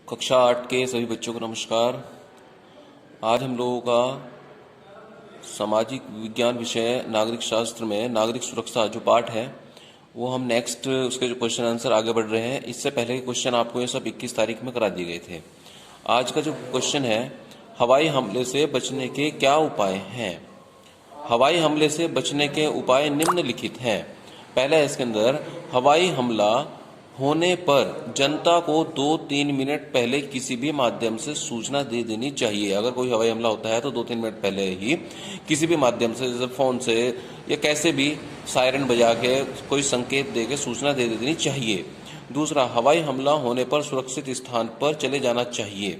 कक्षा 8 के सभी बच्चों को नमस्कार। आज हम लोगों का सामाजिक विज्ञान विषय नागरिक शास्त्र में नागरिक सुरक्षा जो पार्ट है वो हम नेक्स्ट उसके जो क्वेश्चन आंसर आगे बढ़ रहे हैं। इससे पहले के क्वेश्चन आपको ये सब 21 तारीख में करा दिए गए थे। आज का जो क्वेश्चन है, हवाई हमले से बचने के क्या उपाय हैं। हवाई हमले से बचने के उपाय निम्नलिखित हैं। पहला है इसके अंदर, हवाई हमला होने पर जनता को 2-3 मिनट पहले किसी भी माध्यम से सूचना दे देनी चाहिए। अगर कोई हवाई हमला होता है तो 2-3 मिनट पहले ही किसी भी माध्यम से, जैसे फोन से या कैसे भी सायरन बजा के कोई संकेत दे के सूचना दे देनी चाहिए। दूसरा, हवाई हमला होने पर सुरक्षित स्थान पर चले जाना चाहिए।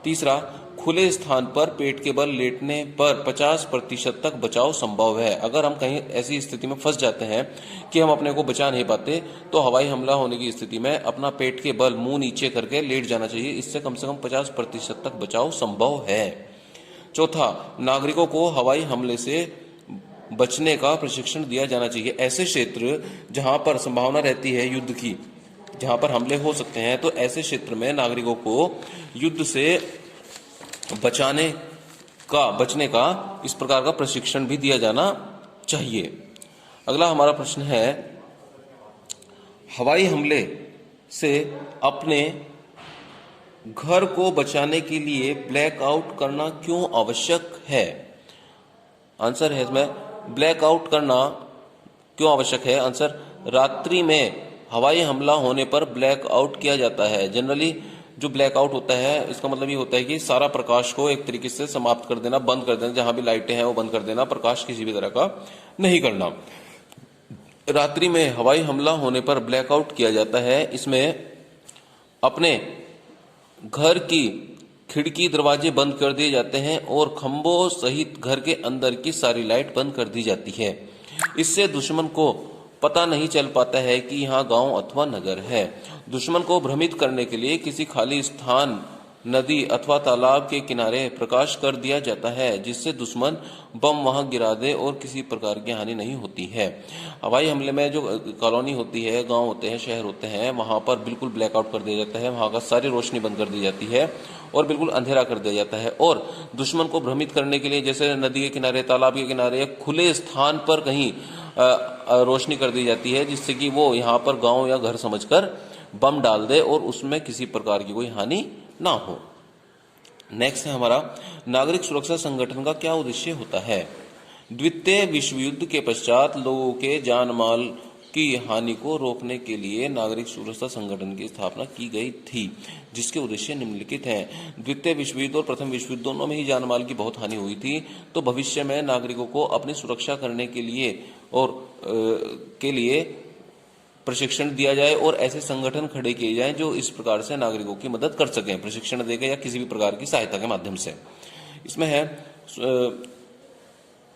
तीसरा, खुले स्थान पर पेट के बल लेटने पर 50% तक बचाव संभव है। अगर हम कहीं ऐसी स्थिति में फंस जाते हैं कि हम अपने को बचा नहीं पाते तो हवाई हमला होने की स्थिति में अपना पेट के बल मुंह नीचे करके लेट जाना चाहिए। इससे कम से कम 50% तक बचाव संभव है। चौथा, नागरिकों को हवाई हमले से बचने का प्रशिक्षण दिया जाना चाहिए। ऐसे क्षेत्र जहां पर संभावना रहती है युद्ध की, जहां पर हमले हो सकते हैं, तो ऐसे क्षेत्र में नागरिकों को युद्ध से बचने का इस प्रकार का प्रशिक्षण भी दिया जाना चाहिए। अगला हमारा प्रश्न है, हवाई हमले से अपने घर को बचाने के लिए ब्लैकआउट करना क्यों आवश्यक है। आंसर है इसमें, ब्लैकआउट करना क्यों आवश्यक है। आंसर, रात्रि में हवाई हमला होने पर ब्लैकआउट किया जाता है। जनरली जो ब्लैकआउट होता है, इसका मतलब ये होता है कि सारा प्रकाश को एक तरीके से समाप्त कर देना, बंद कर देना। जहां भी लाइटें हैं वो बंद कर देना, प्रकाश किसी भी तरह का नहीं करना। रात्रि में हवाई हमला होने पर ब्लैकआउट किया जाता है। इसमें अपने घर की खिड़की दरवाजे बंद कर दिए जाते हैं और खंभों सहित घर के अंदर की सारी लाइट बंद कर दी जाती है। इससे दुश्मन को पता नहीं चल पाता है कि यहाँ गांव अथवा नगर है। दुश्मन को भ्रमित करने के लिए किसी खाली स्थान, नदी अथवा तालाब के किनारे प्रकाश कर दिया जाता है, जिससे दुश्मन बम वहां गिरा दे और किसी प्रकार की हानि नहीं होती है। हवाई हमले में जो कॉलोनी होती है, गांव होते हैं, शहर होते हैं, वहां पर बिल्कुल ब्लैकआउट कर दिया जाता है। वहां का सारी रोशनी बंद कर दी जाती है और बिल्कुल अंधेरा कर दिया जाता है। और दुश्मन को भ्रमित करने के लिए जैसे नदी के किनारे, तालाब के किनारे या खुले स्थान पर कहीं रोशनी कर दी जाती है, जिससे कि वो यहाँ पर गांव या घर समझकर बम डाल दे और उसमें किसी प्रकार की कोई हानि ना हो। नेक्स्ट है हमारा, नागरिक सुरक्षा संगठन का क्या उद्देश्य होता है। द्वितीय विश्व युद्ध के पश्चात लोगों के जान माल की हानि को रोकने के लिए नागरिक सुरक्षा संगठन की स्थापना की गई थी, जिसके उद्देश्य निम्नलिखित हैं। द्वितीय विश्व युद्ध और प्रथम विश्व युद्ध दोनों में ही जान माल की बहुत हानि हुई थी, तो भविष्य में नागरिकों को अपनी सुरक्षा करने के लिए प्रशिक्षण दिया जाए और ऐसे संगठन खड़े किए जाएं जो इस प्रकार से नागरिकों की मदद कर सकें, प्रशिक्षण देकर या किसी भी प्रकार की सहायता के माध्यम से। इसमें है,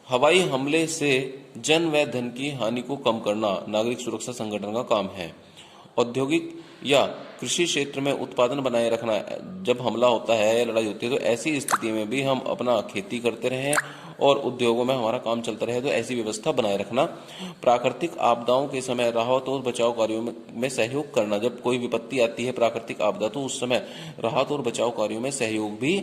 हवाई हमले से जन व धन की हानि को कम करना नागरिक सुरक्षा संगठन का काम है। औद्योगिक या कृषि क्षेत्र में उत्पादन बनाए रखना। जब हमला होता है, लड़ाई होती है, तो ऐसी स्थिति में भी हम अपना खेती करते रहें और उद्योगों में हमारा काम चलता रहे, तो ऐसी व्यवस्था बनाए रखना। प्राकृतिक आपदाओं के समय राहत और बचाव कार्यों में सहयोग करना। जब कोई विपत्ति आती है, प्राकृतिक आपदा, तो उस समय राहत और बचाव कार्यों में सहयोग भी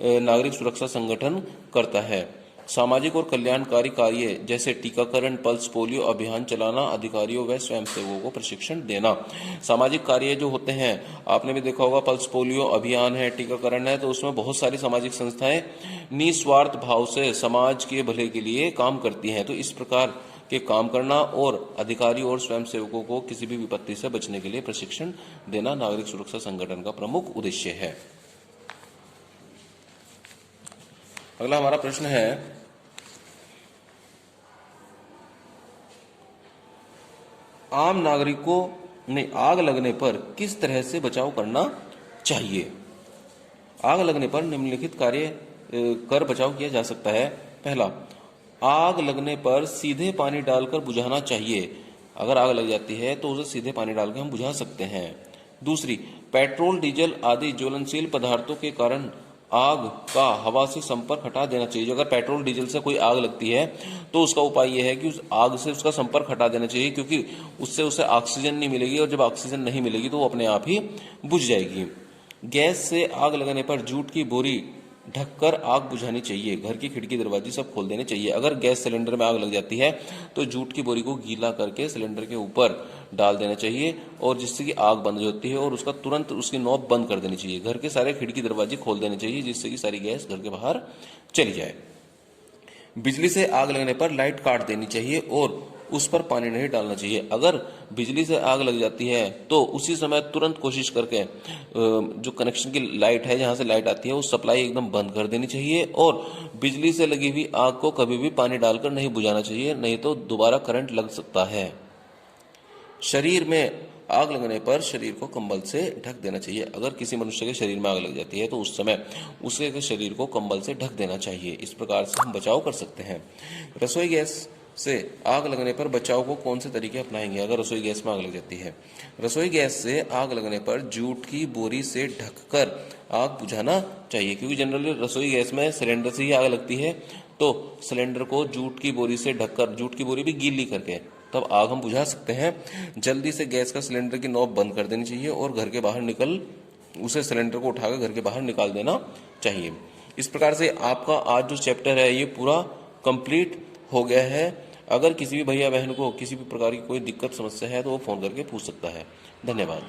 नागरिक सुरक्षा संगठन करता है। सामाजिक और कल्याणकारी कार्य जैसे टीकाकरण, पल्स पोलियो अभियान चलाना, अधिकारियों व स्वयंसेवकों को प्रशिक्षण देना। सामाजिक कार्य जो होते हैं, आपने भी देखा होगा, पल्स पोलियो अभियान है, टीकाकरण है, तो उसमें बहुत सारी सामाजिक संस्थाएं निस्वार्थ भाव से समाज के भले के लिए काम करती हैं। तो इस प्रकार के काम करना और अधिकारी और स्वयंसेवकों को किसी भी विपत्ति से बचने के लिए प्रशिक्षण देना नागरिक सुरक्षा संगठन का प्रमुख उद्देश्य है। अगला हमारा प्रश्न है, आम नागरिकों ने आग लगने पर किस तरह से बचाव करना चाहिए। आग लगने पर निम्नलिखित कार्य कर बचाव किया जा सकता है। पहला, आग लगने पर सीधे पानी डालकर बुझाना चाहिए। अगर आग लग जाती है तो उसे सीधे पानी डालकर हम बुझा सकते हैं। दूसरी, पेट्रोल, डीजल आदि ज्वलनशील पदार्थों के कारण आग का हवा से संपर्क हटा देना चाहिए। अगर पेट्रोल डीजल से कोई आग लगती है तो उसका उपाय यह है कि उस आग से उसका संपर्क हटा देना चाहिए, क्योंकि उससे उसे ऑक्सीजन नहीं मिलेगी और जब ऑक्सीजन नहीं मिलेगी तो वो अपने आप ही बुझ जाएगी। गैस से आग लगने पर जूट की बोरी ढककर आग बुझानी चाहिए। घर की खिड़की दरवाजे सब खोल देने चाहिए। अगर गैस सिलेंडर में आग लग जाती है तो जूट की बोरी को गीला करके सिलेंडर के ऊपर डाल देना चाहिए और जिससे कि आग बंद हो जाती है और उसका तुरंत उसकी नॉब बंद कर देनी चाहिए। घर के सारे खिड़की दरवाजे खोल देने चाहिए जिससे कि सारी गैस घर के बाहर चली जाए। बिजली से आग लगने पर लाइट काट देनी चाहिए और उस पर पानी नहीं डालना चाहिए। अगर बिजली से आग लग जाती है तो उसी समय तुरंत कोशिश करके जो कनेक्शन की लाइट है, जहां से लाइट आती है, वो सप्लाई एकदम बंद कर देनी चाहिए और बिजली से लगी हुई आग को कभी भी पानी डालकर नहीं बुझाना चाहिए, नहीं तो दोबारा करंट लग सकता है। शरीर में आग लगने पर शरीर को कंबल से ढक देना चाहिए। अगर किसी मनुष्य के शरीर में आग लग जाती है तो उस समय उसके शरीर को कंबल से ढक देना चाहिए। इस प्रकार से हम बचाव कर सकते हैं। रसोई गैस से आग लगने पर बचाव को कौन से तरीके अपनाएंगे अगर रसोई गैस में आग लग जाती है? रसोई गैस से आग लगने पर जूट की बोरी से ढककर आग बुझाना चाहिए, क्योंकि जनरली रसोई गैस में सिलेंडर से ही आग लगती है। तो सिलेंडर को जूट की बोरी से ढककर, जूट की बोरी भी गीली करके, तब आग हम बुझा सकते हैं। जल्दी से गैस का सिलेंडर की नॉब बंद कर देनी चाहिए और घर के बाहर उसे सिलेंडर को उठाकर घर के बाहर निकाल देना चाहिए। इस प्रकार से आपका आज जो चैप्टर है ये पूरा कंप्लीट हो गया है। अगर किसी भी भैया बहन को किसी भी प्रकार की कोई दिक्कत समस्या है तो वो फोन करके पूछ सकता है। धन्यवाद।